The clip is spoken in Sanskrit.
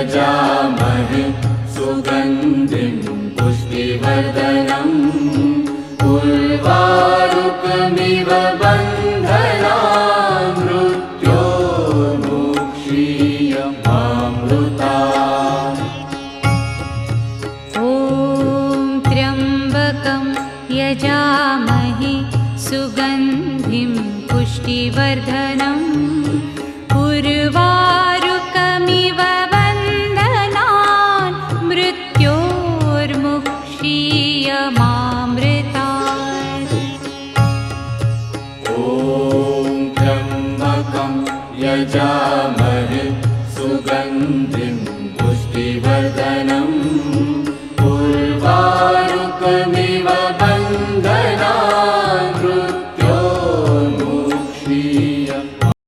यजामहे सुगन्धिं पुष्टिवर्धनम् उर्वारुकमिव बन्धनान् मृत्योर्मुक्षीयमामृतात्। ॐ त्र्यम्बकं यजामहे सुगन्धिं पुष्टिवर्धनम् उर्वारुकमिव बन्धनान् मृत्योर्मुक्षीयमामृतात्। ॐ त्र्यम्बकं यजामहे सुगन्धिं